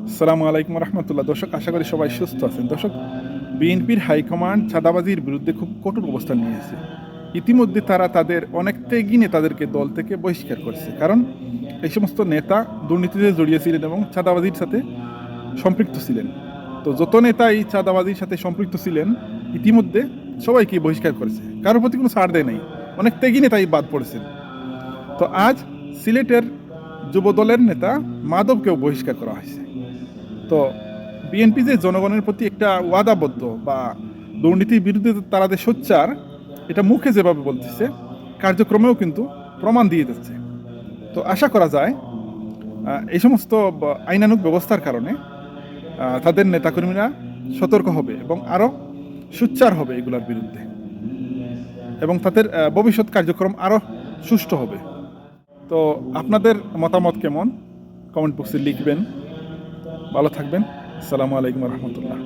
আসসালামু আলাইকুম রহমতুল্লাহ। দর্শক, আশা করি সবাই সুস্থ আছেন। দর্শক, বিএনপির হাইকমান্ড চাঁদাবাজির বিরুদ্ধে খুব কঠোর অবস্থান নিয়েছে। ইতিমধ্যে তারা তাদের অনেক ত্যাগী নেতাদেরকে দল থেকে বহিষ্কার করেছে, কারণ এই সমস্ত নেতা দুর্নীতিতে জড়িয়েছিলেন এবং চাঁদাবাজির সাথে সম্পৃক্ত ছিলেন। তো যত নেতা এই চাঁদাবাজির সাথে সম্পৃক্ত ছিলেন ইতিমধ্যে সবাইকে বহিষ্কার করেছে, কারোর প্রতি কোনো ছাড় দেয় নাই। অনেক ত্যাগী নেতাই বাদ পড়েছেন। তো আজ সিলেটের যুবদলের নেতা মাধবকেও বহিষ্কার করা হয়েছে। তো বিএনপি যে জনগণের প্রতি একটা ওয়াদাবদ্ধ বা দুর্নীতির বিরুদ্ধে তারা যে সোচ্চার, এটা মুখে যেভাবে বলতেছে কার্যক্রমেও কিন্তু প্রমাণ দিয়ে যাচ্ছে। তো আশা করা যায় এই সমস্ত আইনানুগ ব্যবস্থার কারণে তাদের নেতাকর্মীরা সতর্ক হবে এবং আরও সোচ্চার হবে এগুলোর বিরুদ্ধে, এবং তাদের ভবিষ্যৎ কার্যক্রম আরও সুষ্ঠু হবে। তো আপনাদের মতামত কেমন, কমেন্ট বক্সে লিখবেন। ভালো থাকবেন। আসসালামু আলাইকুম রহমতুল্লাহ।